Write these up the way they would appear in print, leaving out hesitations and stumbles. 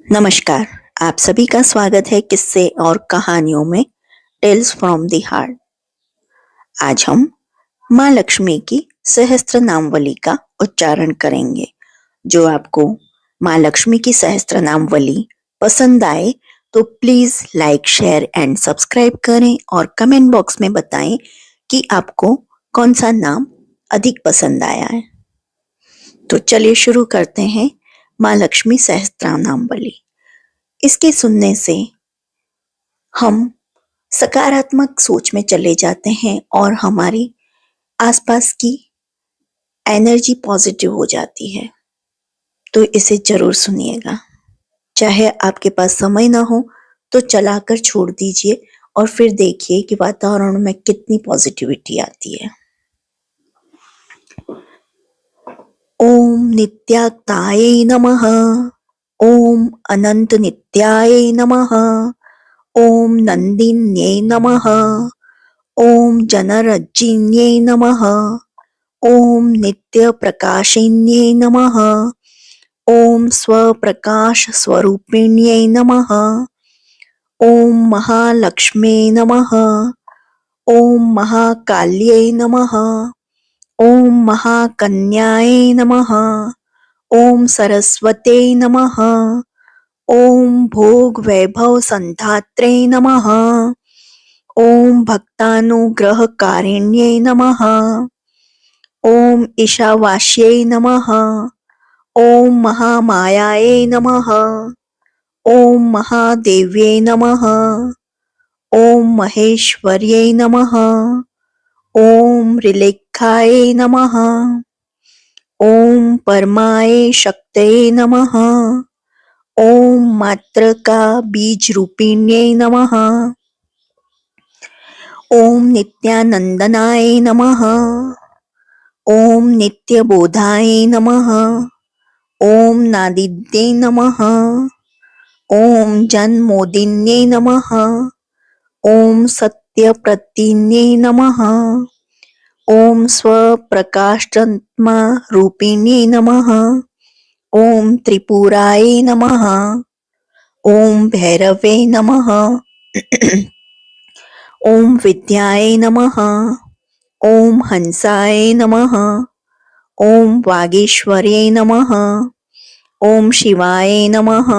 नमस्कार। आप सभी का स्वागत है किस्से और कहानियों में टेल्स फ्रॉम द हार्ट। आज हम माँ लक्ष्मी की सहस्त्र नामवली का उच्चारण करेंगे। जो आपको माँ लक्ष्मी की सहस्त्र नामवली पसंद आए तो please like share and subscribe करें और कमेंट बॉक्स में बताएं कि आपको कौन सा नाम अधिक पसंद आया है। तो चलिए शुरू करते हैं माँ लक्ष्मी सहस्त्र नामवली। इसके सुनने से हम सकारात्मक सोच में चले जाते हैं और हमारी आसपास की एनर्जी पॉजिटिव हो जाती है। तो इसे जरूर सुनिएगा। चाहे आपके पास समय ना हो तो चलाकर छोड़ दीजिए और फिर देखिए कि वातावरण में कितनी पॉजिटिविटी आती है। ओम नित्याक्ताय नमः। ओम अनंत नित्याय नमः। ओम नंदिन्ये नमः। ओम जनरज्जिन्ये नमः। ओम नित्य प्रकाशिन्ये नमः। ओम स्वप्रकाश स्वरूपिण्ये नमः। ओम महालक्ष्मे नमः। ओम महाकाल्ये नमः। ओम महाकन्याय नमः। ओम सरस्वते नमः। ओम भोग वैभव संधात्रे नमः। ओम भक्तानुग्रहकारिण्ये नमः। ओम ईशावास्यै नमः। ओम महामायायै नमः। ओम महादेव्यै नमः। ओम महेश्वर्यै नमः। ओम ऋलेखाय नमः। ओम परमाय शक्तये नमः। ओम मात्रका बीज रूपिण्यै नमः। ओम नित्यानंदनाय नमः। ओम नित्यबोधाय नमः। ओम नादिद्ये नमः। ओम जन्मोदिन्ये नमः। ओम सत्यप्रतिन्ये नमः। ओम स्वप्रकाशात्मा रूपिण्ये नमः। ओम त्रिपुराय नमः। ओम भैरवे नमः। ओम विद्याय नमः। ओम हंसाय नमः। ओम वागीश्वर्ये नमः। ओम शिवाय नमः।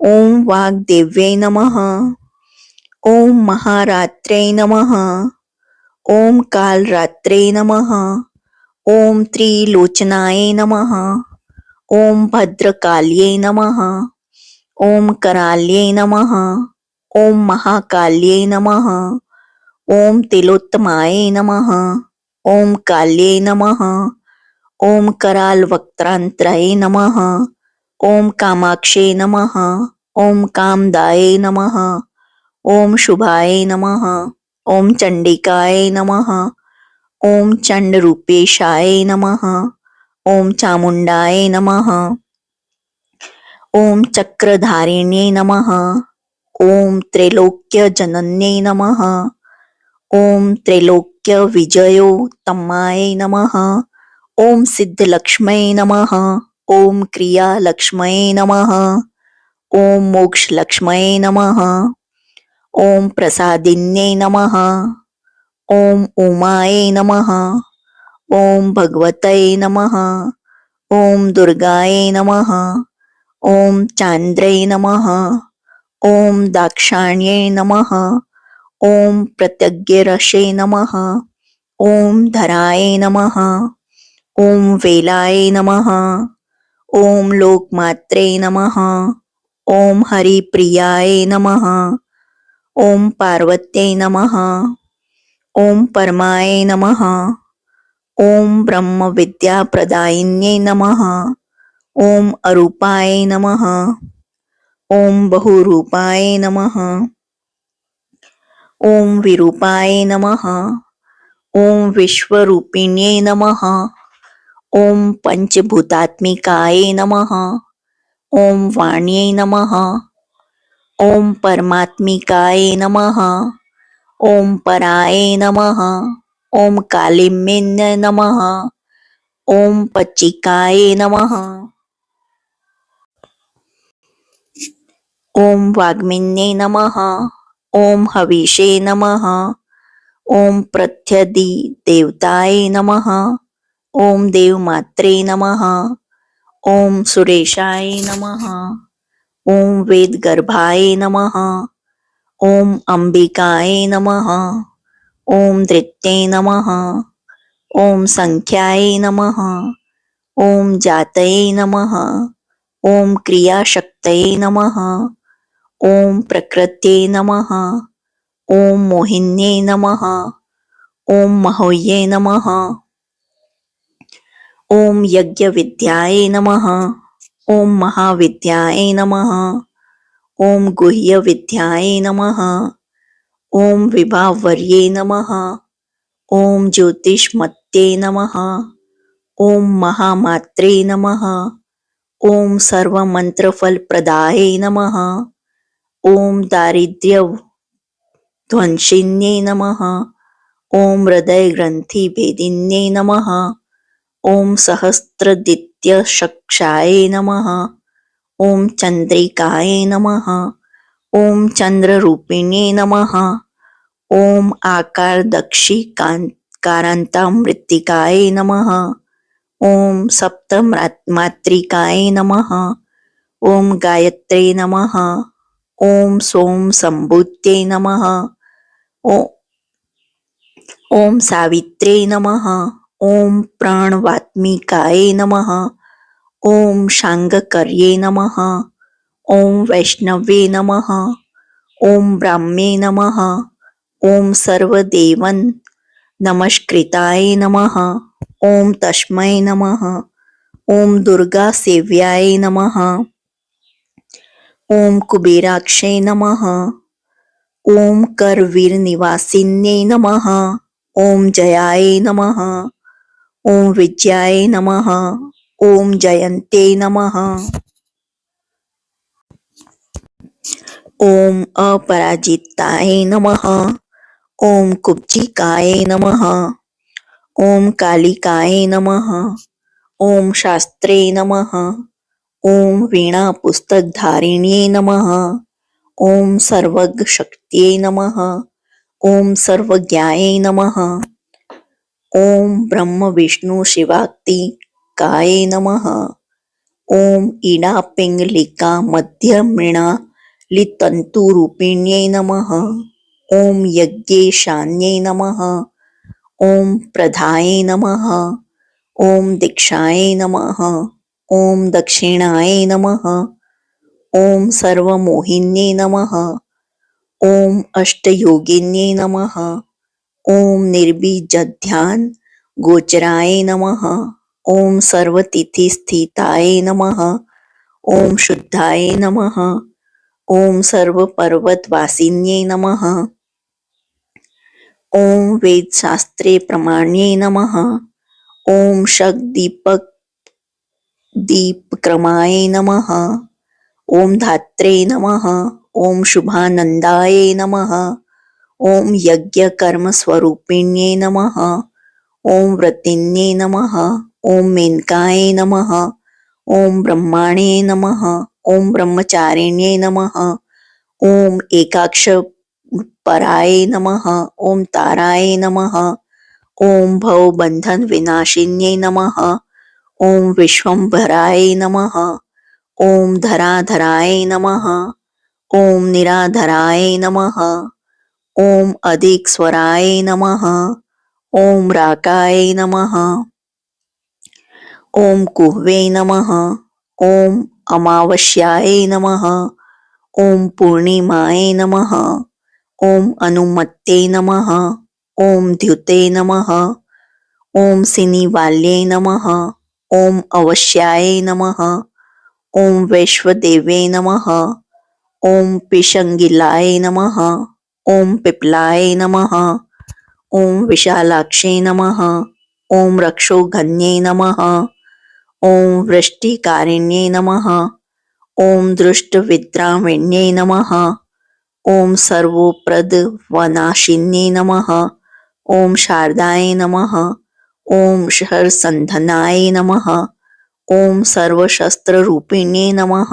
ओम वाग्देव्ये नमः। ओम महारात्रे नमः। ओम कालरात्रे नमः। ओम त्रिलोचनाय नमः। ओम भद्रकाल्ये नमः। ओम कराल्ये नमः। ओम महाकाल्ये नमः। ओम तिलोत्तमाय नमः। ओम काल्ये नमः। ओम करालवक्त्रांतराय नमः। ओम कामाक्षे नमः। ओम कामदाय नमः। ओम शुभाय नमः। ओम चंडिकाय नमः। ओम चंडरूपेशाय नमः। ओम चामुंडाय नमः। ओम चक्रधारिण्ये नमः। ओम त्रैलोक्यजनन्ये नमः। ओम त्रैलोक्य विजयो तम्माय नमः। ओम सिद्धलक्ष्मये नमः। ओम क्रियालक्ष्मये नमः। ओम मोक्षलक्ष्मये नमः। ओम प्रसादिन्ये नमः। ओम उमाय नमः। ओम भगवतये नमः। ओम दुर्गाय नमः। ओम चांद्रे नमः। ओम दाक्षाण्ये नमः। ओम प्रत्यग्यरसे नमः। ओम धराय नमः। ओम वेलाय नमः। ओम लोकमात्रे नमः। ओम हरिप्रियाय नमः। ओम पार्वत्यै नमः। ओम परमाय नमः। ओम ब्रह्म विद्याप्रदायिन्ये नमः। ओम अरूपाय नमः। ओम बहुरूपाय नमः। ओम विरूपाय नमः। ओम विश्वरूपिण्ये नमः। ओम पंचभूतात्मिकाय नमः। ओम वाण्यै नमः। ओम परमात्मिकाय नमः। ओम पराय नमः। ओम कालिम्ये नमः। ओम पच्चिकाय नमः। ॐ वाग्मिन्ये नमः। ॐ हविषे नमः। ॐ प्रत्यधि देवताय नमः। ॐ देवमात्रे नमः। ॐ सुरेशाय नमः। ॐ वेदगर्भाय नमः। ॐ अंबिकाय नमः। ॐ धृत्ये नमः। ॐ संख्याय नमः। ॐ जातये नमः। ॐ क्रियाशक्तये नमः। ॐ प्रकृत्यै नमः। ॐ मोहिन्यै नमः। ॐ महोयै नमः। ॐ यज्ञविद्याय नमः। ॐ महाविद्याय नमः। ॐ गुह्यविद्याय नमः। ॐ विभावर्यै नमः। ॐ ज्योतिष्मत्यै नमः। ॐ महामात्रे नमः। ॐ सर्वमन्त्रफलप्रदाय नमः। ॐ दारिद्र्यध्वंसिन्यै नमः। ॐ हृदयग्रन्थिभेदिन्यै नमः। ॐ सहस्रदित्यशक्षाय नमः। ॐ चन्द्रिकाय नमः। ॐ चन्द्ररूपिणे नमः। ॐ आकारदक्षिकारान्तामृत्तिकाय नमः। ॐ सप्तमात्रिकाय नमः। ॐ गायत्रे नमः। ॐ सोम सम्भूत्यै नमः। ॐ सावित्रे नमः। ॐ प्राणवात्मिकाय नमः। ॐ शाङ्गकर्ये नमः। ॐ वैष्णवे नमः। ॐ ब्राह्मे नमः। ॐ सर्वदेवन नमस्कृताय नमः। ॐ तस्मै नमः। ॐ दुर्गासेव्याय नमः। ॐ कुबेराक्षै नमः। ॐ करवीरनिवासिन्यै नमः। ॐ जयाय नमः। ॐ विजयाय नमः। ॐ जयन्ते नमः। ॐ अपराजिताय नमः। ॐ कुब्जिकाय नमः। ॐ कालिकाय नमः। ॐ शास्त्रे नमः। ॐ वीणापुस्तकधारिण्यै नमः। ॐ सर्वज्ञशक्त्यै नमः। ॐ सर्वज्ञाय नमः। ॐ ब्रह्मविष्णुशिवात्मिकाय नमः। ॐ इडापिङ्गलिकामध्यमृणालितन्तुरूपिण्यै नमः। ॐ यज्ञेशान्यै नमः। ॐ प्रधाय नमः। ॐ दीक्षाय नमः। ॐ दक्षिणाय नमः। ॐ सर्वमोहिन्यै नमः। ॐ अष्टयोगिन्यै नमः। ॐ निर्बीजध्यान गोचराय नमः। ॐ सर्वतिथिस्थिताय नमः। ॐ शुद्धाय नमः। ॐ सर्वपर्वतवासिन्यै नमः। ॐ वेदशास्त्रे प्रमाण्यै नमः। ॐ शक्दीपक्रमाय नमः। ॐ धात्रे नमः। ॐ शुभानन्दाय नमः। ॐ यज्ञकर्मस्वरूपिण्यै नमः। ॐ व्रतिन्यै नमः। ॐ मेनकाय नमः। ॐ ब्रह्माणे नमः। ॐ ब्रह्मचारिण्यै नमः। ॐ एकाक्षपराय नमः। ॐ ताराय नमः। ॐ भवबन्धनविनाशिन्यै नमः। ॐ विश्वम्भराय नमः। ॐ धराधराय नमः। ॐ निराधराय नमः। ॐ अधिकस्वराय नमः। ॐ राकाय नमः। ॐ कुह्वे नमः। ॐ अमावास्याय नमः। ॐ पूर्णिमाय नमः। ॐ अनुमत्ये नमः। ॐ द्युते नमः। ॐ सिनिवाल्ये नमः। ॐ अवस्याय नमः। ॐ वैश्वदेवे नमः। ॐ पिशङ्गिलाय नमः। ॐ पिप्लाय नमः। ॐ विशालाक्षे नमः। ॐ रक्षोघन्ये नमः। ॐ वृष्टिकारिण्ये नमः। ॐ दृष्टविद्राविण्ये नमः। ॐ सर्वोप्रदवनाशिन्ये नमः। ॐ शारदाय नमः। ॐ हरसन्धनाय नमः। ॐ सर्वशस्त्ररूपिण्ये नमः।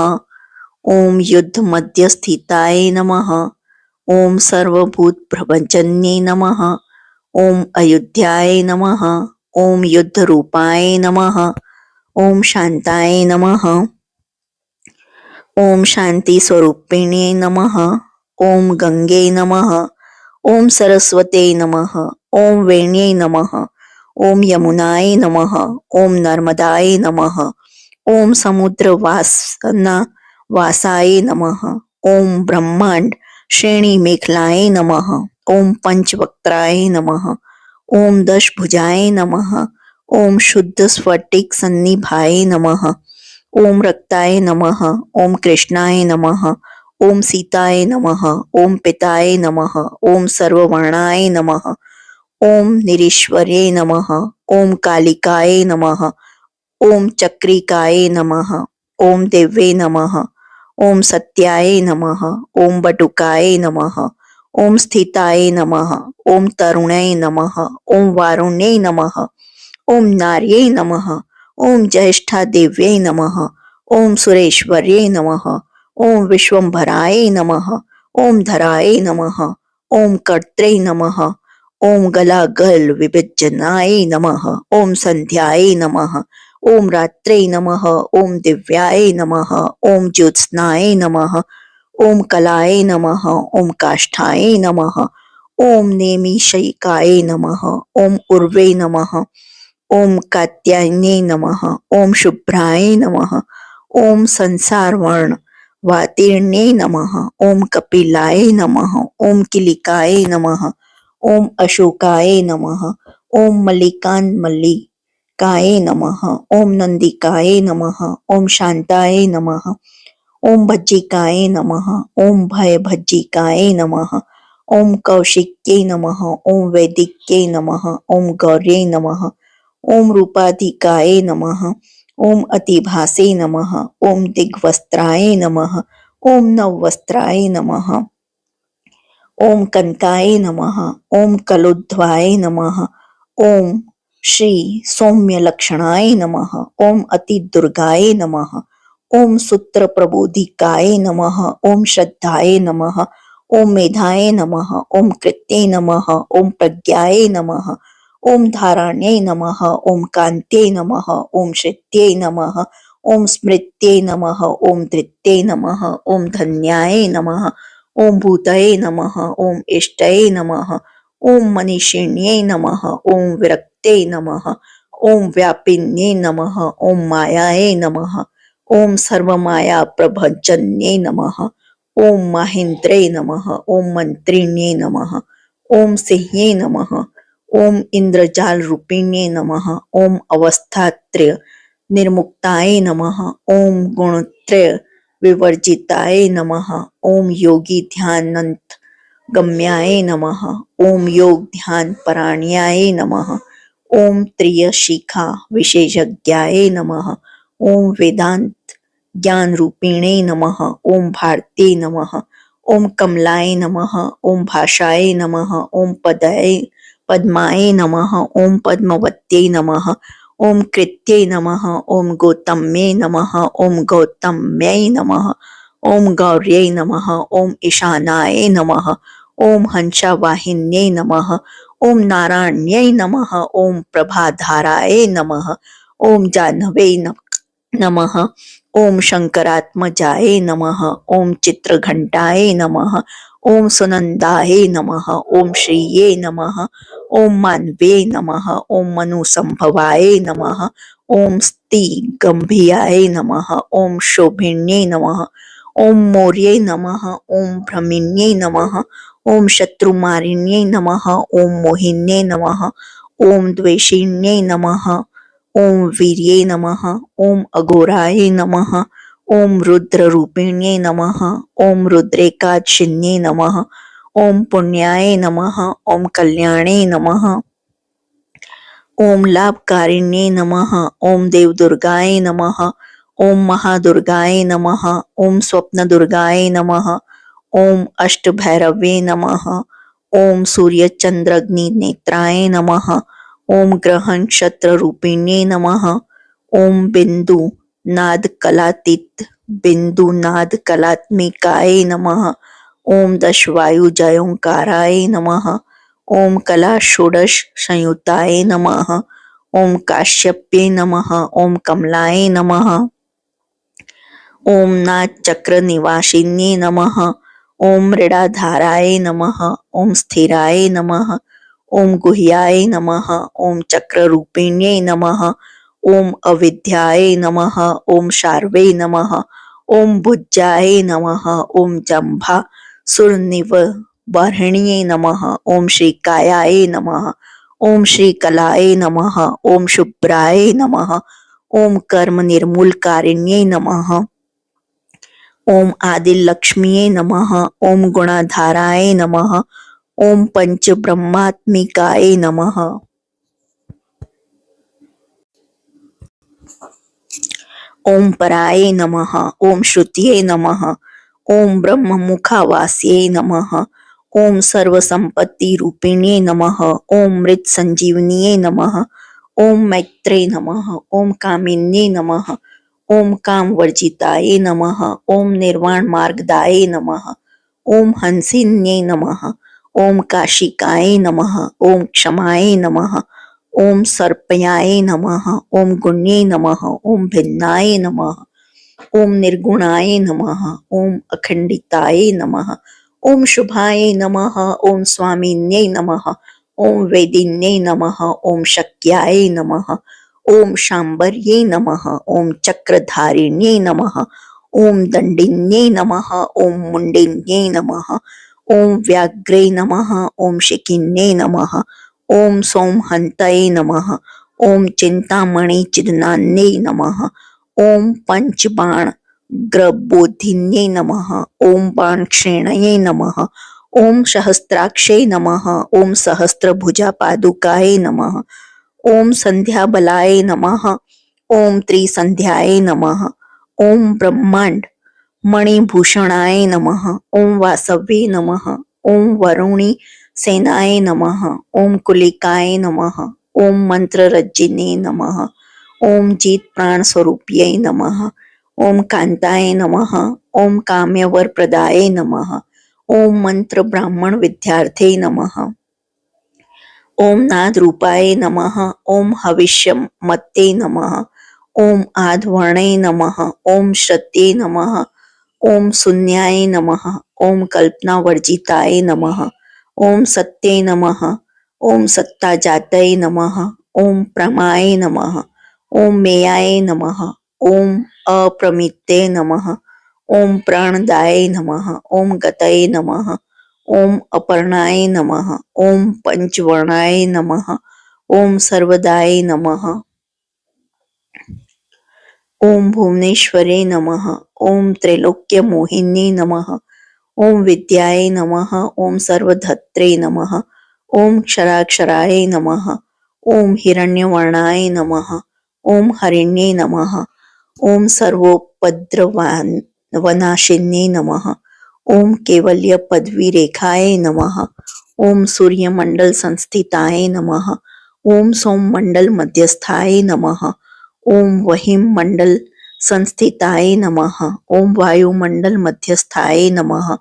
ओम युद्ध मध्य स्थिताय नमः। ओम सर्वभूत प्रपंचन्ये नमः। ओम अयोध्याय नमः। ओम युद्ध रूपाय नमः। ओम शांताय नमः। ओम शांति स्वरूपिणे नमः। ओम गंगे नमः। ओम सरस्वते नमः। ओम वेण्ये नमः। ओम यमुनाय नमः। ओम नर्मदाय नमः। ओम समुद्र वासाय नमः। ओम ब्रह्मांड श्रेणी मेखलाय नमः। ओम पंचवक्त्राय नमः। ओम दशभुजाय नमः। ओम शुद्ध स्फटिक सन्निभाय नमः। ओम रक्ताय नमः। ओम कृष्णाय नमः। ओम सीताय नमः। ओम पिताय नमः। ओम सर्ववर्णाय नमः। ओम निरीश्वरे नमः। ओम कालिकाय नमः। ओम चक्रिकाय नमः। ओम दिव्ये नमः। ओम सत्याय नमः। ओम बटुकाय नमः। ओम स्थिताय नमः। ओम तरुणाय नमः। ओम वारुण्ये नमः। ओम नार्ये नमः। ओम ज्येष्ठा देव्यै नमः। ओम सुरेश्वर्ये नमः। ओम विश्वंभराय नमः। ओम धराय नमः। ओम कर्त्रे नमः। ओम गलागल विभजनाय नमः। ओम संध्याय नमः। ओम रात्रे नमः। ओम दिव्याय नमः। ओम ज्योत्स्नाय नमः। ओम कलाय नमः। ओम काष्ठाय नमः। ओम नेमिषैकाय नमः। ओम उर्वे नमः। ओम कात्यायने नमः। ओम शुभ्राय नमः। ओम संसार वर्ण वातीर्णे नमः। ओम कपिलाय नमः। ओम किलिकाय नमः। ओम अशोकाय नमः। ओम मल्लिकाय नमः। ओम नंदिकाय नमः। ओम शांताय नमः। ओम भज्जिकाय नमः। ओम भयभज्जिकाय नमः। ओम कौशिक्ये नमः। ओम वैदिक्ये नमः। ओम गौर्ये नमः। ओम रूपाधिकाय नमः। ओम अतिभासे नमः। ओम दिग्वस्त्राय नमः। ओम नववस्त्राय नमः। ओम कनकाय नमः। ओम कलोद्ध्वाय नमः। ओम श्री सौम्य लक्षणाय नमः। ओम अति दुर्गाय नमः। ओम सूत्र प्रबोधिकाय नमः। ओम श्रद्धाय नमः। ओम मेधाय नमः। ओम कृत्ये नमः। ओम प्रज्ञाय नमः। ओम धारण्ये नमः। ओम कान्त्ये नमः। ओम श्रित्ये नमः। ओम स्मृत्ये नमः। ओम धृत्ये नमः। ओम धन्याय नमः। ओम भूतये नमः। ओम इष्टये नमः। ओम मनीषिण्ये नमः। ओम विरक्ते नमः। ओम व्यापिन्ये नमः। ओम मायाये नमः। ओम सर्वमाया प्रभंजन्ये नमः। ओम महेन्द्रे नमः। ओम मंत्रिण्ये नमः। ओम सिंह्ये नमः। ओम इंद्रजाल रूपिण्ये नमः। ओम अवस्थात्रय निर्मुक्ताय नमः। ओम गुणत्रय विवर्जिताय नमः। ओम योगी ध्यानंत गम्याय नमः। ओम योग ध्यान पराण्याय नमः। ओम त्रियशिखा विशेषज्ञाय नमः। ओम वेदांत ज्ञान रूपिणे नमः। ओम भारते नमः। ओम कमलाय नमः। ओम भाषाय नमः। ओम पद्माय नमः। ओम पद्मवत्यै नमः। ओम कृत्यै नमः। ओम गौतम्ये नमः। ओम गौतम्यै नमः। ओम गौर्यै नमः। ओम ईशानाय नमः। ओम हंसावाहिन्यै नमः। ओम नारायण्यै नमः। ओम प्रभाधाराय नमः। ओम जाह्नवे नमः। ओम शंकरात्मजाय नमः। ओम चित्रघंटाय नमः। ओम सुनंदाय नमः। ओम श्रीये नमः। ओम मानवे नमः। ओम मनुसंभवाय नमः। ओम स्ति गंभीराय नमः। ओम शोभिन्ये नमः। ओम मौर्ये नमः। ओम भ्रमिन्ये नमः। ओम शत्रुमारिण्ये नमः। ओम मोहिन्ये नमः। ओम द्वेषिण्ये नमः। ओम वीर्ये नमः। ओम अघोराय नमः। ओम रुद्र रूपिण्ये नमः। ओम रुद्रेकाचिन्ये नमः। ओम पुण्याय नमः। ओम कल्याणे नमः। ओम लाभकारिण्ये नमः। ओम देवदुर्गाय नमः। ओम महादुर्गाय नमः। ओम स्वप्नदुर्गाय नमः। ओम अष्टभैरवे नमः। ओम सूर्य चंद्रग्नि नेत्राय नमः। ओम ग्रहण क्षत्र रूपिण्ये नमः। ओम बिंदु नाद कलातीत बिंदुनाद कलात्मिकाय नमः। ओम दशवायुजयोंकाराय नमः। ओम कला षोडश संयुताय नमः। ओम काश्यप्ये नमः। ओम कमलाय नमः। ओम नाथ चक्र निवासिन्ये नमः। ओम मृडाधाराय नमः। ओम स्थिराय नमः। ओम गुह्याय नमः। ओम चक्ररूपिण्ये नमः। ओम अविद्याय नमः। ओम शार्वे नमः। ओम भुज्याय नमः। ओम जंभा सुरनिवबर्हिण्ये नमः। ओम श्रीकायाय नमः। ओम श्रीकलाय नमः। ओम शुभ्राय नमः। ओम कर्म निर्मूलकारिण्ये नमः। ओम आदिलक्ष्मीये नमः। ओम गुणाधाराय नमः। ओम पंचब्रह्मात्मिकाय नमः। ओम पराय नमः। ओम श्रुतिये नमः। ओम ब्रह्ममुखावास्ये नमः। ओम सर्वसंपत्ति रूपिण्ये नमः। ओम मृत संजीवनीये नमः। ओम मैत्रे नमः। ओम कामिन्ये नमः। ओम कामवर्जिताय नमः। ओम निर्वाण मार्गदाय नमः। ओम हंसिन्ये नमः। ओम काशिकाय नमः। ओम क्षमाय नमः। ओम सर्पयाय नमः। ओम गुण्ये नमः। ओम भिन्नाय नमः। ओम निर्गुणाय नमः। ओम अखंडिताय नमः। ओम शुभाय नमः। ओम स्वामिन्ये नमः। ओम वेदिन्ये नमः। ओम शक्याय नमः। ओम शांबर्ये नमः। ओम चक्रधारिण्ये नमः। ओम दंडिन्ये नमः। ओम मुंडिन्ये नमः। ओम व्याघ्रे नमः। ओम शिखिन्ये नमः। ओम सोमहंतये नमः। ओम चिंतामणि चिदनान्ये नमः। ओम पंचबाण ग्रबोधिन्ये नमः। ओम बाणक्षेणये नमः। ओम सहस्त्राक्षे नमः। ओम सहस्त्रभुजा पादुकाय नमः। ओम संध्याबलाय नमः। ओम त्रिसंध्याय नमः। ओम ब्रह्मांड मणिभूषणाय नमः। ओम वासवे नमः। ओम वरुणी सेनाय नमः। ओम कुलिकाय नमः। ओम मंत्ररज्जिने नमः। ओम जीत प्राण स्वरूप्यै नमः। ओम कांताय नमः। ओम काम्यवर प्रदाय नमः। ओम मंत्र ब्राह्मण विद्यार्थे नमः। ओम नाद रूपाय नमः। ओम हविष्य मत्ते नमः। ओम आधवर्णे नमः। ओम श्रत्ये नमः। ओम शून्याय नमः। ओम कल्पना वर्जिताय नमः। ओम सत्ये नमः। ओम सत्ताजातये नमः। ओम प्रमाय नमः। ओम मेयाय नमः। ओम अप्रमिते नमः। ओम प्राणदाय नमः। ओम गतये नमः। ओम अपर्णाय नमः। ओम पंचवर्णाय नमः। ओम सर्वदाय नमः। ओम भुवनेश्वरे नमः। ओम त्रैलोक्य मोहिनी नमः। ओम विद्याय नमः। ओम सर्वधत्रे नमः। ओम क्षराक्षराय नमः। ओम हिरण्यवर्णाय नमः। ओम हरिण्ये नमः। ओम सर्वोपद्रवनाशिन्ये नमः। ओम केवल्य पदवी रेखाय नमः। ओम सूर्यमंडल संस्थिताय नमः। ओम सोममंडल मध्यस्थाय नमः। ओम वहिम मंडल संस्थिताय नमः। ओम वायुमंडल मध्यस्थाय नमः।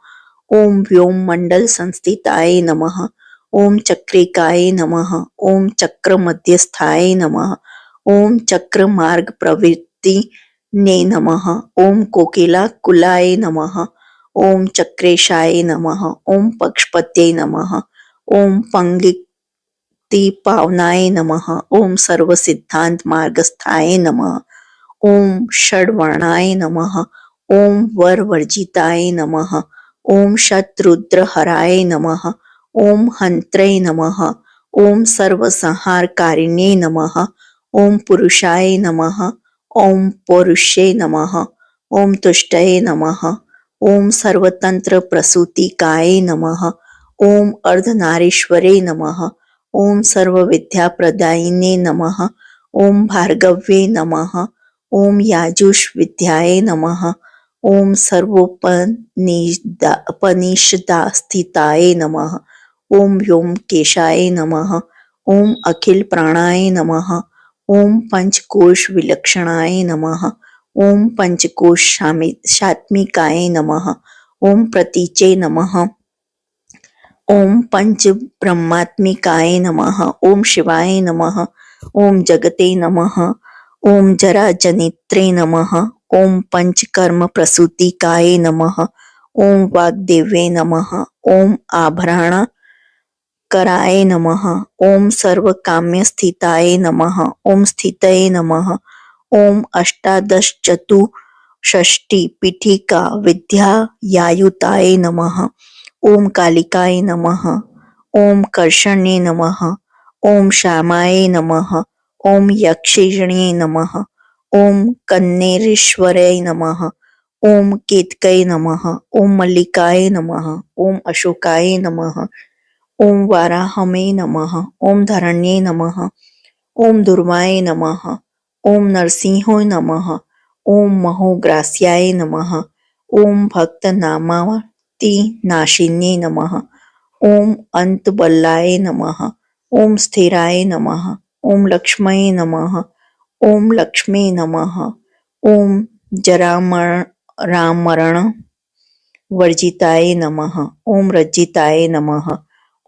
ओम व्योम मंडल संस्थिताय नमः। ओम चक्रिकाय नमः। ओम चक्र मध्यस्थाय नमः। ओम चक्र मार्ग प्रवृत्ति ने नमः। ओम कोकिला कुलाय नमः। ओम चक्रेशाय नमः। ओम पक्षपते नमः। ओम पंक्ति पावनाय नमः। ओम सर्व सिद्धांत मार्गस्थाय नमः। ओम षड्वर्णाय नमः। ओम वरवर्जिताय नमः। ओम शत्रुद्रहराय नमः। ओम हंत्रे नमः। ओम सर्वसंहारकारिणे नमः। ओम पुरुषाय नमः। ओम पौरुषे नमः। ओम तुष्टये नमः। ओम सर्वतंत्र प्रसूतिकाय नमः। ओम अर्धनारीश्वरे नमः। ओम सर्वविद्याप्रदायिने नमः। ओम भार्गव्ये नमः। ओम याजुष विद्याय नमः। ओम सर्वोपनिषदास्थिताय नमः। ओम व्योमकेशाय नमः। ओम अखिल प्राणाय नमः। ओम पंचकोश विलक्षणाय नमः। ओम पंचकोशात्मिकाय नमः। ओम प्रतीचे नमः। ओम पंच ब्रह्मात्मिकाय नमः। ओम शिवाय नमः। ओम जगते नमः। ओम जराजनित्रे नमः। ओम पंचकर्म प्रसूतिकाय नमः। ओम वाग्देवे नमः। ओम आभरण कराय नमः। ओम सर्वकाम्यस्थिताय नमः। ओम स्थितये नमः। ओम अष्टादश चतुष्षष्टि पीठिका विद्यायायुताय नमः। ओम कालिकाय नमः। ओम कर्षणे नमः। ओम श्यामाय नमः। ओम यक्षिणे नमः। ओम कन्नेरेश्वराय नमः। ओम केतकय नमः। ओम मल्लिकाय नमः। ओम अशोकाय नमः। ओम वाराहमे नमः। ओम धरण्ये नमः। ओम दुर्वाय नमः। ओम नरसिंहाय नमः। ओम महोग्रास्याय नमः। ओम भक्तनामावती नाशिन्ये नमः। ओम अंतबल्लाय नमः। ओम स्थिराय नमः। ओम लक्ष्मये नमः। ओम लक्ष्मे नमः। ओम जरामरण वर्जिताय नमः। ओम रज्जिताय नमः।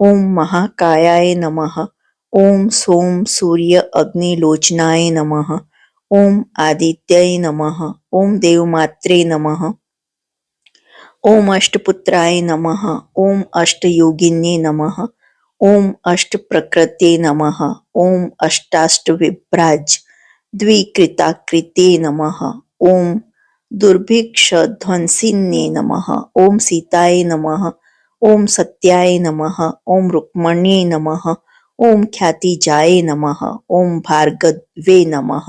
ओम महाकायाय नमः। ओम सोम सूर्य अग्निलोचनाय नमः। ओम आदित्याय नमः। ओम देवमात्रे नमः। ओम अष्टपुत्राय नमः। ओम अष्टयोगिन्ये नमः। ओम अष्टप्रकृते नमः। ओम अष्टाष्टविभ्राज द्विकृताकृते नमः। ओम दुर्भिक्षध्वंसिन्ये नमः। ओम सीताय नमः। ओम सत्याय नमः। ओम रुक्मण्ये नमः। ओम ख्यातिजाय नमः। ओम भार्गवे नमः।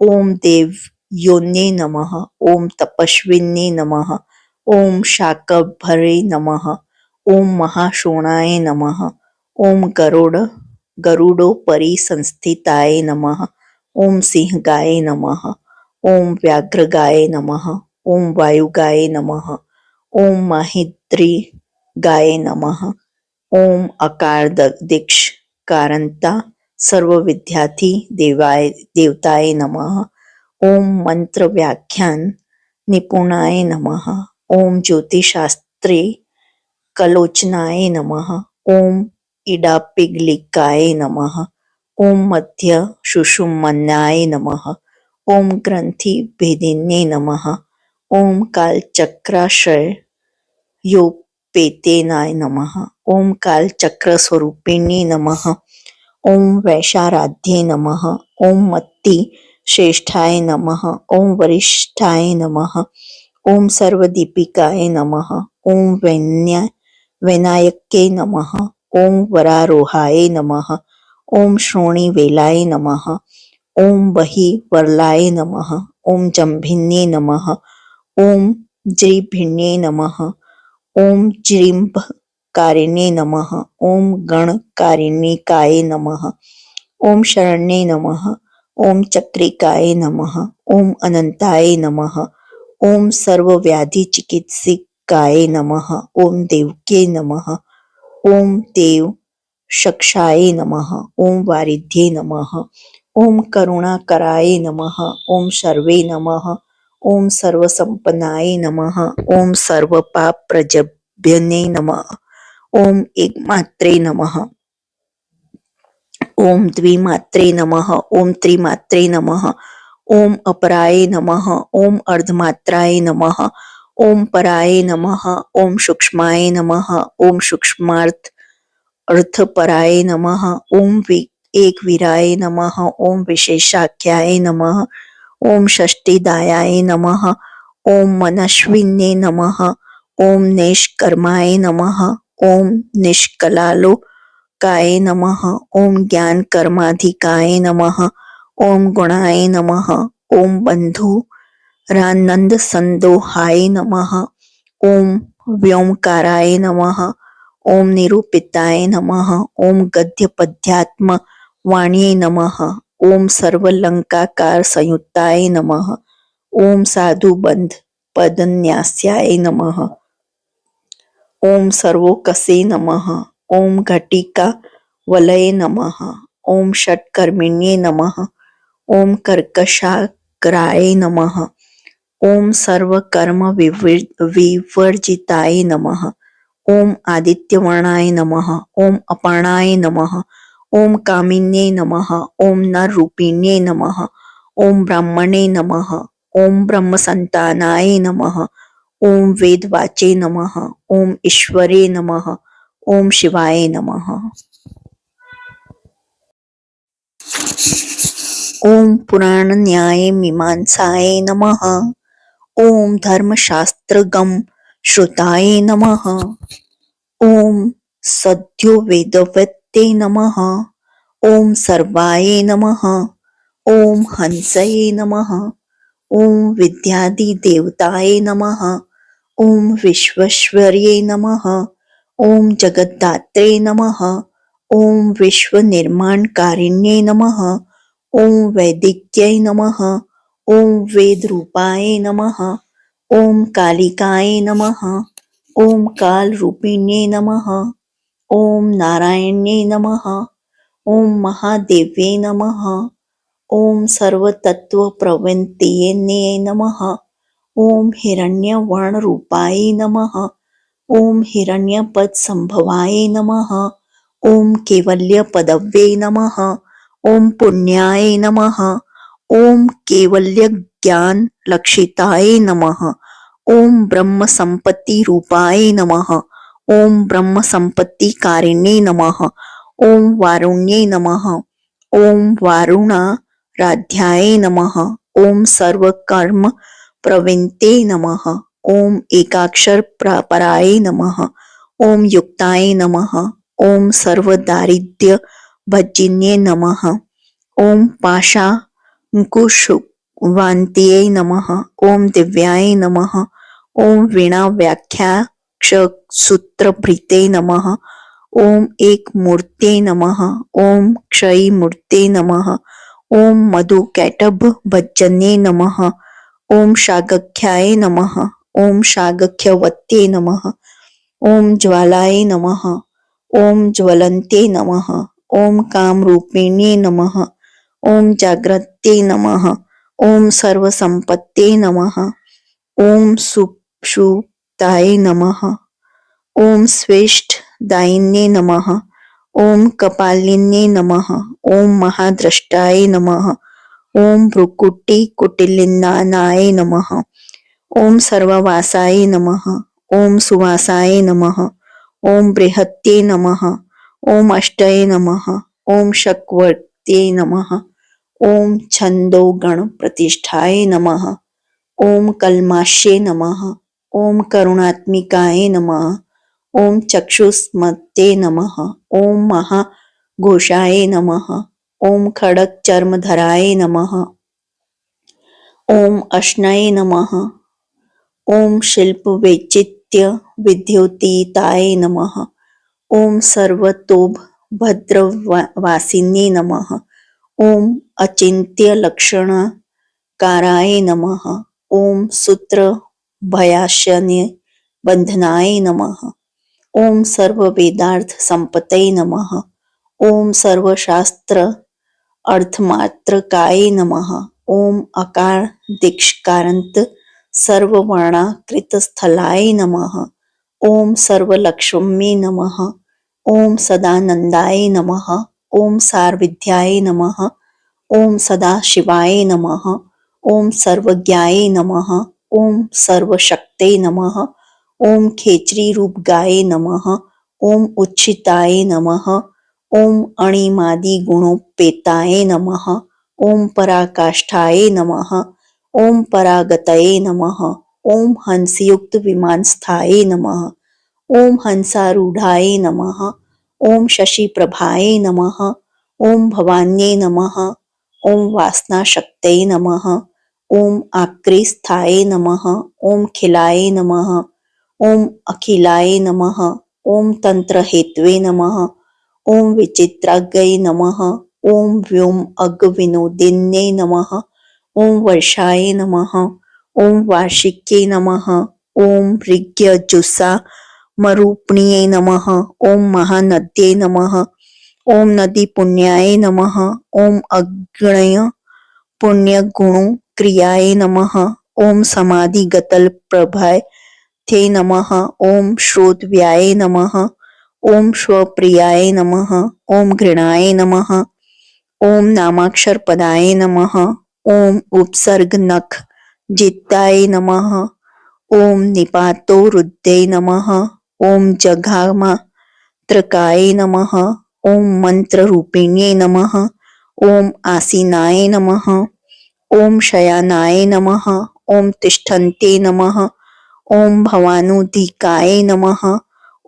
ओम देवयोन्ये नमः। ओम तपस्विन्ये नमः। ओम शाकंभरे नमः। ओम महाशोणाय नमः। ओम गरुडोपरि संस्थिताय नमः। ओम सिंहगाय नमः। ओम व्याघ्रगाय नमः। ओम वायुगाय नमः। ओम माहिद्रीगाय नमः। ओम अकारदीक्ष कारंता सर्वविद्यार्थी देवताय नमः। ओम मंत्र व्याख्यान निपुणाय नमः। ओम ज्योतिषशास्त्रे कलोचनाय नमः। ओम इडापिगलिकाय नमः। ओम मध्य सुषुम्नाय नमः। ओम ग्रंथि भेदिन्ये नमः। ओम कालचक्राशय योपेतेनाय नमः। ओम कालचक्रस्वरूपिण्ये नमः। ओम वैशाराध्ये नमः। ओम मत्ति श्रेष्ठाय नमः। ओम वरिष्ठाय नमः। ओम सर्वदीपिकाय नमः। ओम वैनायक्ये नमः। ओम वरारोहाय नमः। ओम श्रोणीवेलाय नमः। ओम बहिवरलाय नमः। ओम जम्भिन्ये नमः। ओम जृभिण्ये नमः। ओम जृंभकारिणे नमः। ओम गणकारिणिकाय नमः। ओम शरण्ये नमः। ओम चक्रिकाय नमः। ओम अनंताय नमः। ओम सर्वव्याधि चिकित्सिकाय नमः। ओम देवके नमः। ओम देव शक्षाय नमः। ओम वारिध्ये नमः। ओम करुणाकराय नमः। ओम सर्वे नमः। ओम सर्वसंपन्नाय नमः। ओम सर्वपापप्रजभ्यने नमः। ओम एकमात्रे नमः। ओम द्विमात्रे नमः। ओम त्रिमात्रे नमः। ओम अपराय नमः। ओम अर्धमात्राय नमः। ओम पराय नमः। ओम सूक्ष्माय नमः। ओम सूक्ष्मार्थ अर्थपराय नमः। ओम एकवीराय नमः। ओम विशेषाख्याय नमः। ओम षष्टिदायाय नमः। ओम मनस्विन्ये नमः। ओम निष्कर्माय नमः। ओम निष्कलालोकाय नमः। ओम ज्ञानकर्माधिकाय नमः। ओम गुणाय नमः। ओम बंधुरानंद संदोहाय नमः। ओम व्योमकाराय नमः। ओम निरूपिताय नमः। ओम गद्यपद्यात्म वाण्ये नमः। ओम सर्वलंकाकार संयुक्ताय नमः। ओम साधुबंध पदन्यास्याय नमः। ओम सर्वोकसे नमः। ओम घटिका वलये नमः। ओम षट्कर्मिण्ये नमः। ओम कर्कशाग्राय नमः। ओम सर्वकर्म विवर्जिताय नमः। ओम आदित्यवर्णाय नमः। ओम अपर्णाय नमः। ओम कामिन्ये नमः। ओम नररूपिण्ये नमः। ओम ब्राह्मणे नमः। ओम ब्रह्मसंतानाय नमः। ओम वेदवाचे नमः। ओम ईश्वरे नमः। ओम शिवाय नमः। ओम पुराण न्याय मीमांसाय नमः। ओम धर्मशास्त्रगम श्रुताय नमः। ओम सद्यो वेदवत्ते नमः। ओम सर्वाय नमः। ओम हंसये नमः। ओम विद्यादि देवताय नमः। ओम विश्वेश्वर्ये नमः। ओम जगद्धात्रे नमः। ओम विश्वनिर्माणकारिण्ये नमः। ओम वैदिक्यै नमः। ओम वेदरूपाय नमः। ओम कालिकाय नमः। ओम कालरूपिण्ये नमः। ओम नारायण्ये नमः। ओम महादेव्ये नमः। ओम सर्वतत्त्वप्रवृत्तये नमः। ओम हिरण्यवर्णरूपाय नमः। ओम हिरण्यपदसंभवाय नमः। ओम कैवल्यपदवे नमः। ओम पुण्याय नमः। ओम कैवल्यज्ञानलक्षिताय नमः। ओम ब्रह्मसंपत्तिरूपाय नमः। ओम ब्रह्मसंपत्तिकारिणे नमः। ओम वारुण्ये नमः। ओम वारुणाराध्याय नमः। ओम सर्वकर्म प्रवृत्ते नमः। ओम एकाक्षर पराय नमः। ओम युक्ताय नमः। ओम सर्वदारिद्र्य भजिन्ये नमः। ओम पाशांकुशवान्त्ये नमः। ओम दिव्याय नमः। ओम वीणा व्याख्याक्षसूत्रभृते नमः। ओम एक मूर्ते नमः। ओम क्षयी मूर्ते नमः। ओम मधुकैटभ भजन्ये नमः। ओम शागख्याय नमः। ओम शागख्यवत्ये नमः। ओम ज्वालाय नमः। ओम ज्वलन्ते नमः। ओम कामरूपिण्ये नमः। ओम जाग्रते नमः। ओम सर्वसंपत्ते नमः। ओम सुषुप्ताय नमः। ओम स्वेष्टदायिन्ये नमः। ओम कपालिन्ये नमः। ओम महाद्रष्टाय नमः। ओम भ्रुकुटिकुटिलिन्नाय नमः। ओम सर्ववासाय नमः। ओम सुवासाय नमः। ओम बृहत्ये नमः। ओम अष्टये नमः। ओम शक्वर्त्ये नमः। ओम छन्दोगणप्रतिष्ठाय नमः। ओम कल्माश्ये नमः। ओम करुणात्मिकाय नमः। ओम चक्षुष्मते नमः। ओम महाघोषाय नमः। ओम खड्गचर्मधराय नमः। ओम अश्नये नमः। ओम शिल्पवैचित्य विद्योतीताय नमः। ओम सर्वतोभद्रवासिन्ये नमः। ओम अचिन्त्यलक्षणकाराय नमः। ओम सूत्रभयाशन्य बंधनाय नमः। ओम सर्ववेदार्थसंपत्तये नमः। ओम सर्वशास्त्र अर्थमात्रकाय नमः। ओम अकार दीक्षकारांत सर्ववर्णाकृतस्थलाय नमः। ओम सर्वलक्ष्म्ये नमः। ओम सदानंदाय नमः। ओम सारविद्याय नमः। ओम सदाशिवाय नमः। ओम सर्वज्ञाय नमः। ओम सर्वशक्ते नमः। ओम खेचरी रूपगाय नमः। ओम उच्छिताय नमः। ओम अणिमादि गुणोपेताय नमः। ओम पराकाष्ठाय नमः। ओम परागतये नमः। ओम हंसयुक्त विमानस्थाय नमः। ओम हंसारूढ़ाय नमः। ओम शशिप्रभाय नमः। ओम भवान्ये नमः। ओम वासनाशक्तये नमः। ओम आक्रिस्थाय नमः। ओम खिलाय नमः। ओम अखिलाय नमः। ओम तंत्रहेतवे नमः। ओम विचित्राग्यै नमः। ओम व्योम अग्विनोदिन्ये नमः। ओम वर्षाय नमः। ओम वार्षिक्ये नमः। ओम ऋग्यजुषा मरूपिण्ये नमः। ओम महानद्ये नमः। ओम नदी पुण्याय नमः। ओम अग्नय पुण्यगुणो क्रियाय नमः। ओम समाधिगतल प्रभाय थे नमः। ओम श्रोतव्याय नमः। ओम स्वप्रियाय नमः। ओम घृणाय नमः। ओम नामाक्षर पदाय नमः। ओम उपसर्ग नख जित्ताय नमः। ओम निपातो रुद्रे नमः। ओम जघामा त्रकाय नमः। ओम मंत्र रूपिण्ये नमः। ओम आसीनाय नमः। ओम शयानाय नमः। ओम तिष्ठन्ते नमः। ओम भवानुधिकाय नमः।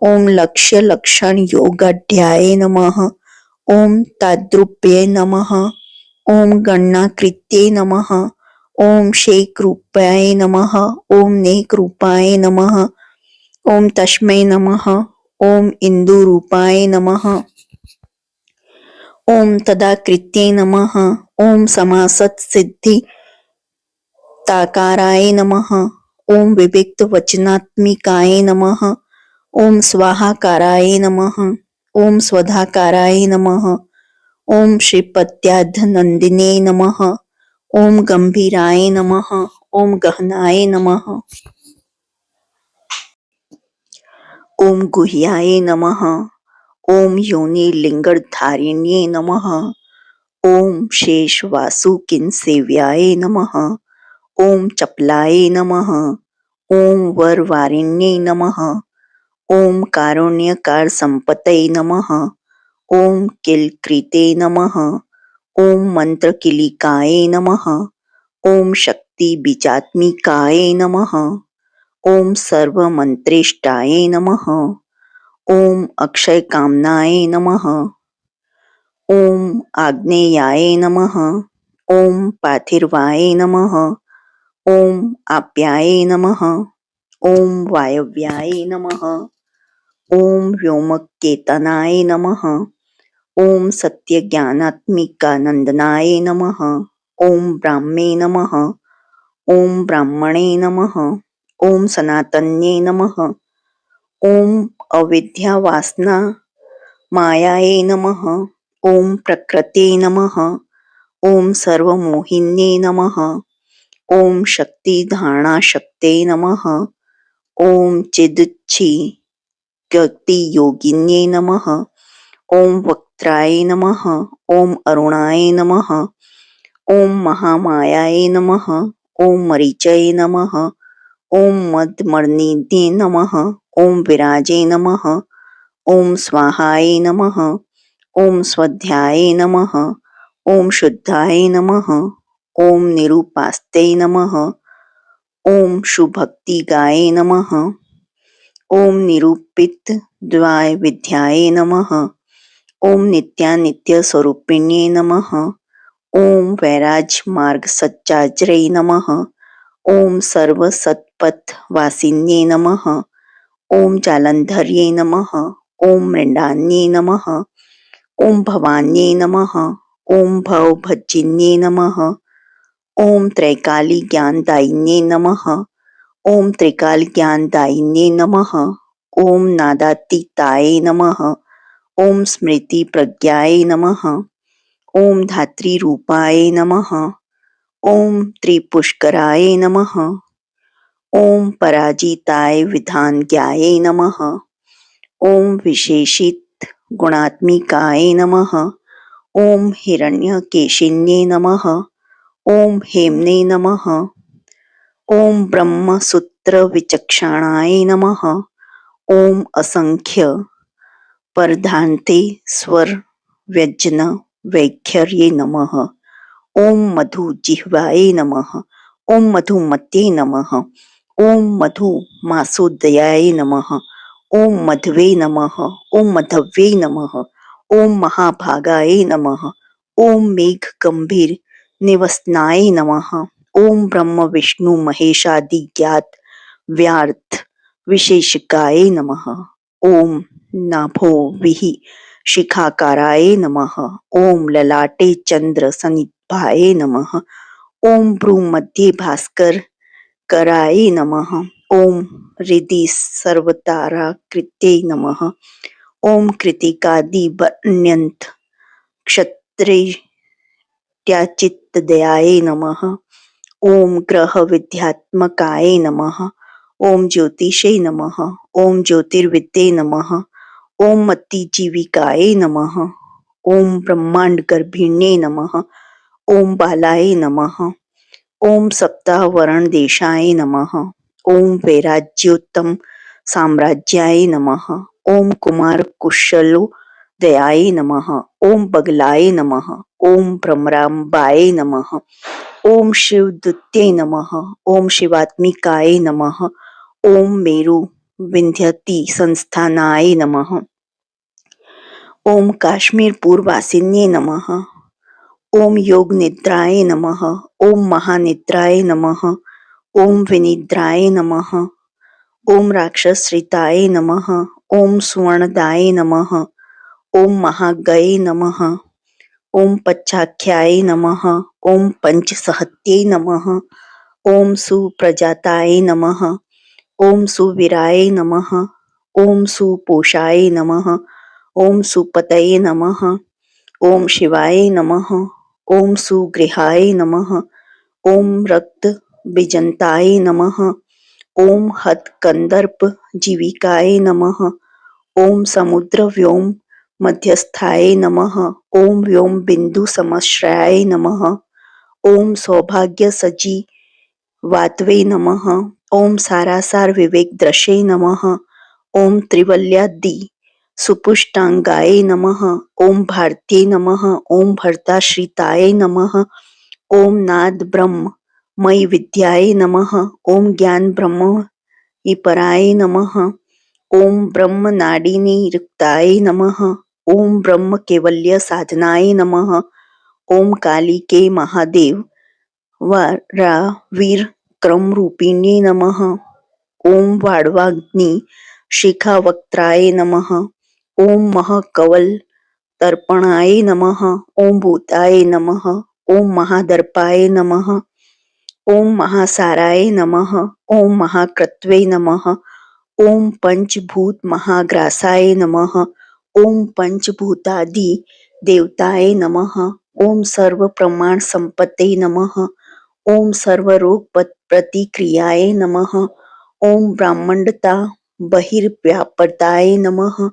ओम लक्ष्य लक्षण योगाढ्याय नमः। ओम ताद्रुप्ये नमः। ओम गणनाकृत्ये नमः। ओम शेक रूपाय नमः। ओम नेक रूपाय नमः। ओम तस्मै नमः। ओम इंदु रूपाय नमः। ओम तदाकृत्ये नमः। ओम समासत सिद्धि ताकाराय नमः। ओम विविक्त वचनात्मिकाय नमः। ओम स्वाहाकाराय नमः। ओम स्वधाकाराय नमः। ओम श्रीपत्याधनंदिने नमः। ओम गंभीराय नमः। ओम गहनाय नमः। ओम गुह्याय नमः। ओम योनि लिंगधारिण्ये नमः। ओम शेष वासुकिन सेव्याय नमः। ओम चपलाय नमः। ओम वरवारिण्ये नमः। ओम कारुण्यकार संपतये नमः। ओम किलकृते नमः। ओम मंत्रकिलिकाय नमः। ओम शक्ति बीजात्मिकाय नमः। ओम सर्वमंत्रेष्टाय नमः। ओम अक्षय कामनाय नमः। ओम आग्नेयाय नमः। ओम पार्थिवाय नमः। ओम आप्याय नमः। ओम वायव्याय नमः। ओम व्योमकेतनाय नमः। ओम सत्यज्ञानात्मिकानंदनाय नमः। ओम ब्राह्मे नमः। ओम ब्राह्मणे नमः। ओम सनातन्ये नमः। ओम अविद्यावासना मायाय नमः। ओम प्रकृते नमः। ओम सर्वमोहिन्ये नमः। ओम शक्ति धारणा शक्ते नमः। ओम चिदुच्छी गति योगिन्ये नमः। ओम वक्त्राय नमः। ओम अरुणाय नमः। ओम महामायाय नमः। ओम मरीचये नमः। ओम मदमर्निधे नमः। ओम विराजे नमः। ओम स्वाहाय नमः। ओम स्वाध्याय नमः। ओम शुद्धाय नमः। ओम निरूपास्ते नमः। ओम शुभक्तिगाय नमः। ओम निरूपित द्वाय विद्याय नमः। ओम नित्यानित्य स्वरूपिण्ये नमः। ओम वैराज मार्ग सच्चाज्रे नमः। ओम सर्व सत्पथ वासिन्ये नमः। ओम जालंधर्ये नमः। ओम मृंडान्ये नमः। ओम भवान्ये नमः। ओम भवभज्जिन्ये नमः। ओम त्रैकाली ज्ञानदायिन्ये नमः। ओम त्रिकाल ज्ञानदायिन्ये नमः। ओम नादातीताय नमः। ओम स्मृति प्रज्ञाय नमः। ओम धात्री रूपाय नमः। ओम त्रिपुष्कराय नमः। ओम पराजिताय विधानज्ञाय नमः। ओम विशेषित गुणात्मिकाय नमः। ओम हिरण्यकेशिन्ये नमः। ओम हेम्ने नमः। ओम ब्रह्मसूत्र विचक्षणाय नमः। ओम असंख्य परधान्ते स्वर व्यंजन वैखर्ये नमः। ओम मधु जिह्वाय नमः। ओम मधुमत्ये नमः। ओम मधु मासोदयाय नमः। ओम मध्वे नमः। ओम मधव्ये नमः। ओम महाभागाय नमः। ओम मेघ गंभीर निवसनाय नमः। ओम ब्रह्म विष्णु महेशादि ज्ञात व्यार्थ विशेषकाय नमः। ओम नाभो विहि शिखाकाराय नमः। ओम ललाटे चंद्र सन्निभाय नमः। ओम भ्रूमध्ये भास्कर कराय नमः। ओम हृदि सर्वताराकृत्ये नमः। ओम कृतिकादि वर्ण्यंत क्षत्रियाचित्तदयाय नमः। ओम ग्रह विद्यात्मकाय नमः। ओम ज्योतिषे नमः। ओम ज्योतिर्विद्ये नमः। ओम मत्तिजीविकाय नमः। ओम ब्रह्मांड गर्भिण्ये नमः। ओम बालाय नमः। ओम सप्ताहवरण देशाय नमः। ओम वैराज्योत्तम साम्राज्याय नमः। ओम कुमार कुशलो दयाय नमः। ओम बगलाय नमः। ओम भ्रमराम्बाय नमः। ओम शिवदूत्ये नमः। ओम शिवात्मिकाय नमः। ओम मेरु विंध्यति संस्थानाय नमः। ओम काश्मीर पूर्वासिन्ये नमः। ओम योग निद्राय नमः। ओम महानिद्राय नमः। ओम विनिद्राय नमः। ओम राक्षसश्रिताय नमः। ओम सुवर्णदाय नमः। ओम महागये नमः। ओम पच्चाख्याय नमः। ओम पंचसहत्यै नमः। ओम सुप्रजाताय नमः। ओम सुवीराय नमः। ओम सुपोषाय नमः। ओम सुपतये नमः। ओम शिवाय नमः। ओम सुगृहाय नमः। ओम रक्त बीजंताय नमः। ओम हतकंदर्प जीविकाय नमः। ओम समुद्र व्योम मध्यस्थाय नमः। ओम व्योम बिंदु समश्रयाय नमः। ओम सौभाग्य सजी वातवे नमः। ओम सारासार विवेक दृशे नमः। ओम त्रिवल्यादि सुपुष्टांगाय नमः। ओम भारतीय नमः। ओम भर्ताश्रिताय नमः। ओम नाद ब्रह्म मयि विद्याय नमः। ओम ज्ञान ब्रह्म ईपराय नमः। ओम ब्रह्म नाडिनी रिक्ताय नमः। ओम ब्रह्म केवल्य साधनाय नमः। ओम कालिके महादेव वारा वीर क्रम रूपिणे नमः। ओम वाड़वाग्नि शिखा वक्त्राय नमः। ओम महकवल तर्पणाय नमः। ओम भूताय नमः। ओम महादर्पाय नमः। ओम महासाराय नमः। ओम महाकृत्वे नमः। ओम पंचभूत महाग्रासाय नमः। ओम पंचभूतादि देवताय नमः। ओम सर्व प्रमाण संपत्ते नमः। ओम सर्वरोग प्रतिक्रियाय नमः। ओम ब्राह्मणता बहिर्व्यापताय नमः।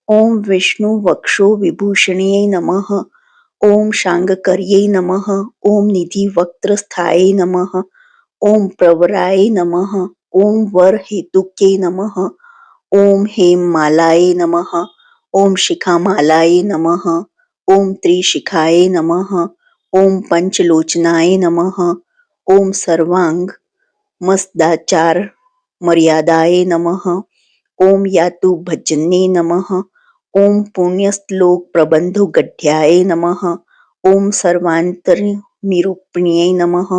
ओम विष्णु वक्षो विभूषणे नमः। ओम शांगकर्ये नमः। ओम निधि वक्त्रस्थाय नमः। ओम प्रवराय नमः। ओम वर हेतुके नमः। ओम हेममालाय नमः। ओम शिखामालाय नमः। ओम त्रिशिखाय नमः। ओम पंचलोचनाय नमः। ओम सर्वांग मस्दाचार मर्यादाय नमः। ओम यातु भजन्ये नमः। ओम पुण्यश्लोक प्रबंधो गढ़्याय नमः। ओम सर्वांतर निरूपण्ये नमः।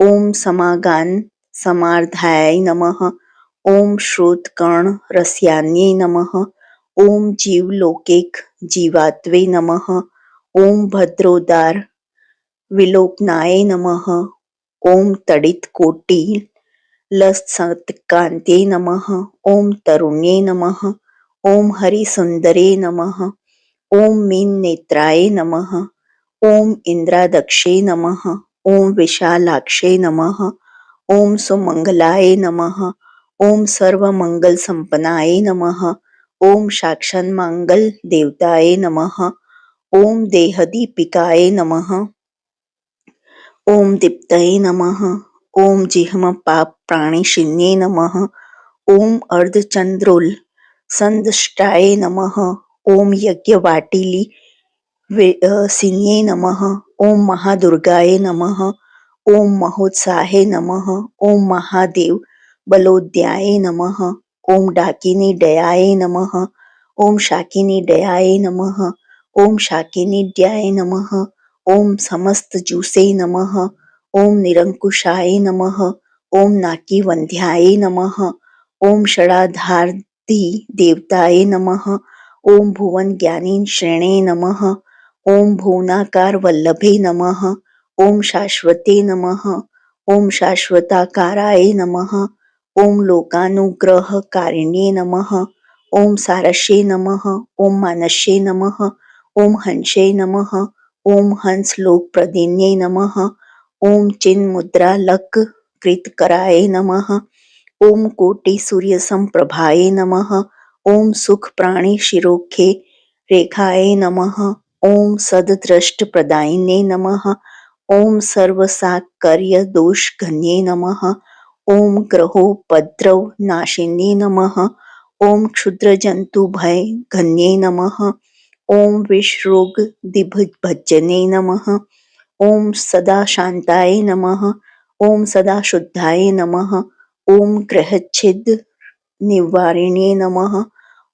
ओम समागान समार्धाय नमः। ओम श्रोतकर्ण रस्यान्ये नमः। ओम जीवलोकेक जीवात्वे नमः। ओम भद्रोदार विलोकनाय नमः। ओम तडित कोटि लसत्कान्ते नमः। ओम तरुण्ये नमः। ओम हरिसुंदरे नमः। ओम मीन नेत्राय नमः। ओम इंद्रादक्षे नमः। ओम विशालाक्षे नमः। ओम सुमंगलाय नमः। ओम सर्वमंगल संपन्नाय नमः। ओम साक्षात् मंगल देवताय नमः। ओम देहदीपिकाय नमः। ओम दीप्तये नमः। ओम जिह्म पाप प्राणिशिन्ये नमः। ओम अर्धचंद्रोल संदष्टाय नमः। ओम यज्ञवाटिली सिन्ये नमः। ओम महादुर्गाय नमः। ओम महोत्साहे नमः। ओम महादेव बलोद्याय नमः। ओम डाकिनी दयाय नमः। ओम शाकिनी दयाय नमः। ओम शाकिनीड्याय नमः। ओम समस्त जूसे नमः। ओम निरंकुशाय नमः। ओम नाकीवंध्याय नमः। ओम षडाधार्ति देवताय नमः। ओम भुवन ज्ञानी श्रेणे नमः। ओम भुवनाकार वल्लभे नमः। ओम शाश्वते नमः। ओम शाश्वताकाराय नमः। ओम लोकानुग्रहकारिणे नमः। ओम सारस्ये नमः। ओम मानस्ये नमः। ओम हंसे नमः। ओम हंस लोक प्रदिन्ये नमः। ओम चिन्मुद्रा लक कृतकराय नमः। ओम कोटि सूर्य संप्रभाय नमः। ओम सुख प्राणी शिरोखे रेखाय नमः। ओम सददृष्ट प्रदायिने नमः। ओम सर्वसाकर्य दोष घन्ये नमः। ओम ग्रहोपद्रव नाशिने नमः। ओम क्षुद्र जंतु भय घन्ये नमः। ओम विषरोग दिग्भजने नमः। ओम सदा शांताय नमः। ओम सदा शुद्धाय नमः। ओम ग्रहच्छिद निवारिणे नमः।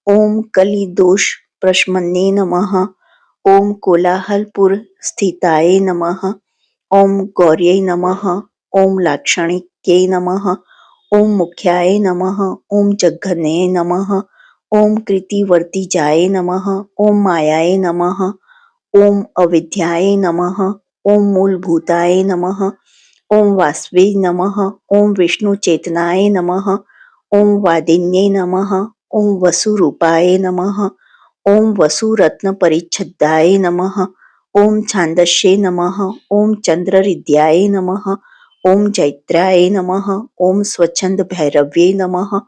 ओम कलिदोष प्रशमने नमः। ओम कोलाहलपुर स्थिताय नमः। ओम गौर्यै नमः। ओम लाक्षणिक्यै नमः। ओम मुख्याय नमः। ओम जघन्ये नमः। ओम कृतिवर्तिजाय नमः। ओम मायाय नमः। ओम अविद्याय नमः। ओम मूलभूताय नमः। ओम वासवे नमः। ओम विष्णु चेतनाय नमः। ओम वादिन्ये नमः। ओम वसुरूपाय नमः। ओम वसुरत्न परिच्छदाय नमः। ओम छांदस्ये नमः। ओम चंद्रहृदयाय नमः। ओम जैत्राय नमः। ओम स्वच्छंद भैरव्ये नमः।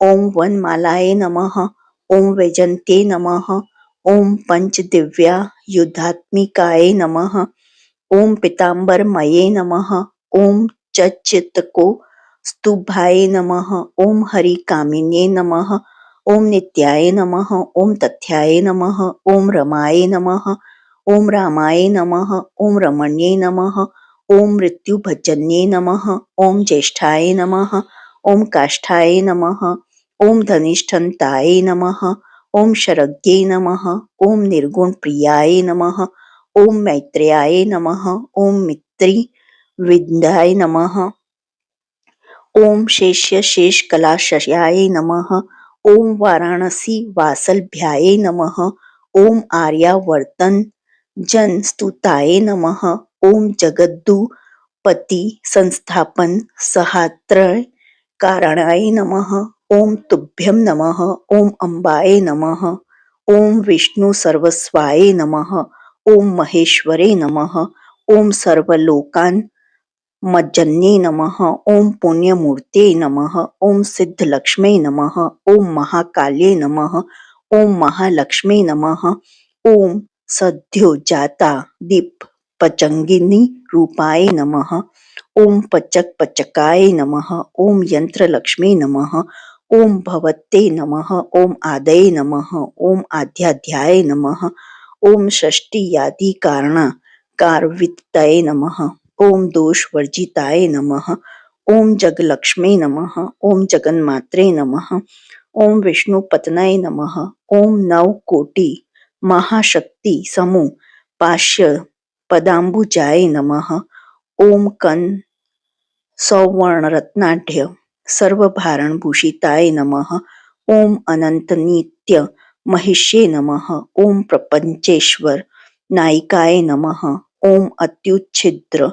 ओम वनमालाय नमः। ओम वैजंत्ये नमः। ओम पंचदिव्या युद्धात्मिकाय नमः। ओम पीताम्बरमये नमः। ओम चच्चित्को स्तुभाय नमः। ओम हरिकामिन्ये नमः। ओम नित्याय नमः। ओम तथ्याय नमः। ओम रमाय नमः। ओम रामाय नमः। ओम रमण्ये नमः। ओम मृत्युभजन्ये नमः। ओम ज्येष्ठाय नमः। ओम काष्ठाय नमः। ओम धनिष्ठन्ताय नमः। ओम शरज्ञे नमः। ओम निर्गुण प्रियाय नमः। ओम मैत्रेयाय नमः। ओम मित्री विद्याय नमः। ओम शेष्य शेष कलाशयाय नमः। ओम वाराणसी वासलभ्याय नमः। ओम आर्यावर्तन जन स्तुताय नमः। ओम जगद्दुपति संस्थापन सहात्रय कारणाय नमः। ओम तुभ्यं नमः। ओम अम्बाय नमः। ओम विष्णु सर्वस्वाय नमः। ओम महेश्वरे नमः। ओम सर्वलोकान् मज्जन्ये नमः। ओम पुण्यमूर्ते नमः। ओम सिद्धलक्ष्मे नमः। ओम महाकाल्ये नमः। ओम महालक्ष्मी नमः। ओम सद्योजाता दीप पचंगिनी रूपाय नमः। ओम पचक पचकाय नमः। ओम यंत्रलक्ष्मी नमः। ओम भवते नमः। ओम आदये नमः। ओम आध्याध्याय नमः। ओम षष्टियादि कारणाकारवित्तये नमः। ओम दोषवर्जिताय नमः। ओम जगलक्ष्मी नमः। ओम जगन्मात्रे नमः। ओम विष्णुपत्न्यै नमः। ओम नवकोटि महाशक्ति समूह पाश्य पदाम्बुजाय नमः। ओम कन सौवर्णरत्नाढ्य सर्वभारणभूषिताय नमः। ओम अनंत नित्य महिष्ये नमः। ओम प्रपंचेश्वर नायिकाय नमः। ओम अत्युच्छिद्र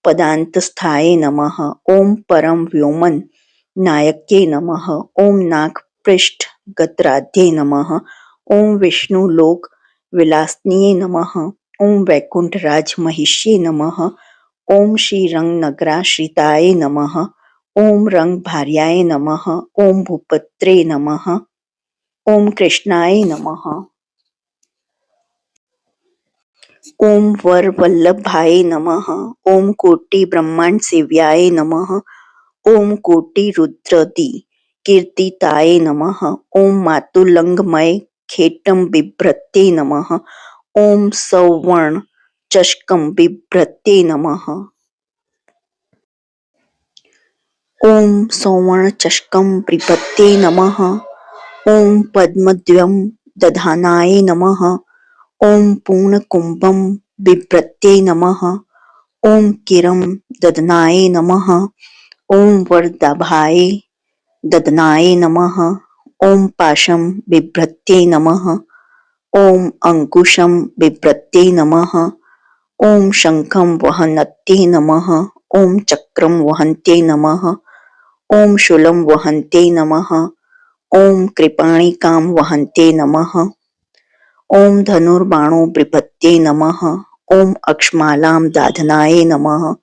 पदान्तस्थाय नमः। ओम परम व्योमन नायक्ये नमः। ओम नागपृष्ठ गत्राध्ये नमः। ओम विष्णुलोक विलासनिये नमः। ओम वैकुंठराज महिष्ये नमः। ओम श्रीरंगनगराश्रिताय नमः। ओम रंगभार्याय नमः। ओम भूपत्रे नमः। ओम कृष्णाय नमः। ओम वरवल्लभाय नमः। ओम कोटि ब्रह्मांड सेव्याय नमः। ओम कोटि रुद्रदि कीर्तिताय नमः। ओम मातुलंगमय खेटम बिभ्रते नमः। ओम सौवर्ण चषकम बिभ्रते नमः। ओम सौवर्ण चषकम बिभ्रते नमः। ओम पद्मद्वयं दधानाय नमः। ओम पूर्णकुंभं बिभ्रते नमः। ओम किरं ददनाय नमः। ओम वरदाभाय ददनाय नमः। ओम पाशं बिभ्रते नमः। ओम अंकुशं बिभ्रते नमः। ओम शंखं वहन्ते नमः। ओम चक्रं वहन्ते नमः। ओम शूलं वहन्ते नमः। ओम कृपाणिकां वहन्ते नमः। ओम धनुर्बाणो बिभ्रते नमः। ओम अक्षमालां दाधनाय नमः।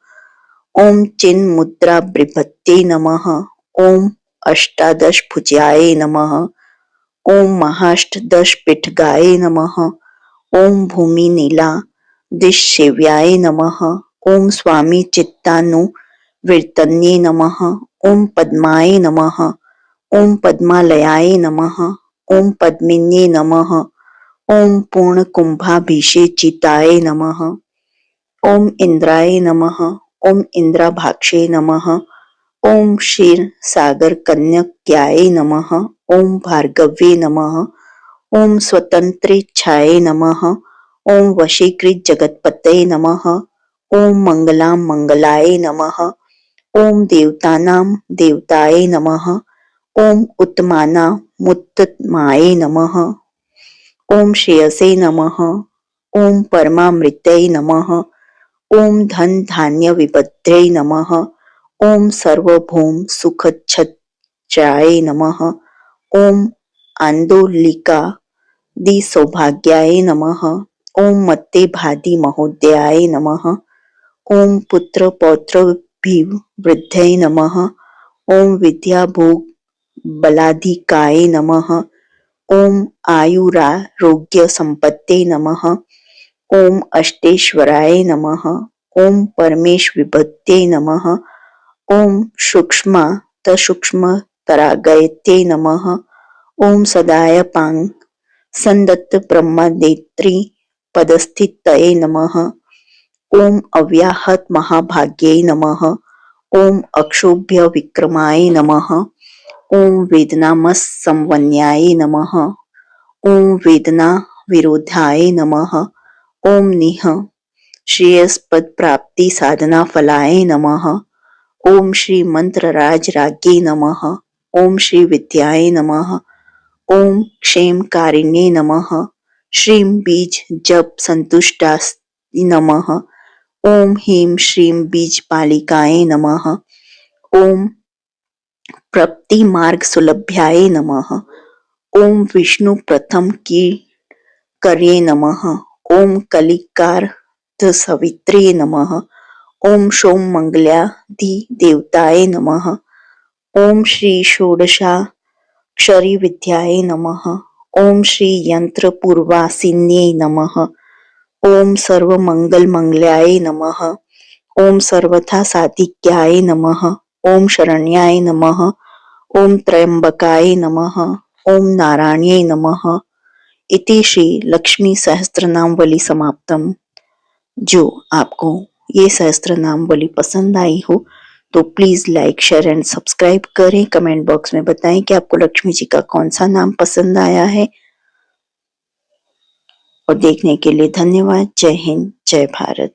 ओम चिन्मुद्रा बृहत्यै नमः। ओम अष्टादश भुजाय नमः। ओम महाष्टदश पिठगाय नमः। ओम भूमि नीला दिशसेव्याय नमः। ओम स्वामी चित्तानुवर्तन्ये नमः। ओम पद्माय नमः। ओम पद्मालयाय नमः। ओम पद्मिन्ये नमः। ओम पूर्णकुंभाभिषेचिताय नमः। ओम इंद्राय नमः। ओम इंद्राभाक्षे नमः। ओम क्षीर सागर कन्यक्याय नमः। ओम भार्गव्ये नमः। ओम स्वतंत्रेच्छाय नमः। ओम वशीकृत जगतपतये नमः। ओम मंगलां मंगलाय नमः। ओम देवतानां देवताय नमः। ओम उत्तमानामुत्तमाय नमः। ओम श्रेयसे नमः। ओम परमामृतये नमः। ओम धन धान्य विपद्ये नमः। ओम सर्वभौम सुखच्छत्राय नमः। ओम आंदोलिका दि सौभाग्याय नमः। ओम मत्ते भादि महोदयाय नमः। ओम पुत्र पौत्र वृद्धये नमः। ओम विद्या भोग बलाधिकाय नमः। ओम आयुरारोग्य संपत्ते नमः। ओम अष्टेश्वराय नमः। ओम परमेश विभत्ते नमः। ओम सूक्ष्मतसूक्ष्मतरागयते नमः। ओम सदायपांग संदत्त ब्रह्मनेत्री पदस्थितये नमः। ओम अव्याहत महाभाग्ये नमः। ओम अक्षोभ्य विक्रमाय नमः। ओम वेदनामस संवन्याय नमः। ओम वेदना विरोधाय नमः। ओम निह श्रेयस्पद प्राप्ति साधना फलाय नमः। ओम श्री मंत्र राज राज्ञे नमः। ओम श्री विद्याय नमः। ओम क्षेम कारिण्ये नमः। श्रीं बीज जप संतुष्टाय नमः। ओम ह्रीं श्रीं बीज पालिकाय नमः। ओम प्रप्ति मार्ग सुलभ्याय नमः। ओम विष्णु प्रथम की कर्ये नमः। ओम कलिकारथ सवित्रे नमः। ओम सोम मंगलाधि देवताय नमः। ओम श्री षोडशाक्षरी विद्याय नमः। ओम श्री यंत्र पूर्वासिन्ये नमः। ओम सर्व मंगल मंगलाय नमः। ओम सर्वथा साधिक्याय नमः। ओम शरण्याय नमः। ओम त्र्यंबकाय नमः। ओम नारायणाय नमः। इति श्री लक्ष्मी सहस्त्रनामवली समाप्तम। जो आपको ये सहस्त्रनामवली पसंद आई हो तो please like share and subscribe करें। कमेंट बॉक्स में बताएं कि आपको लक्ष्मी जी का कौन सा नाम पसंद आया है। और देखने के लिए धन्यवाद। जय हिंद, जय भारत।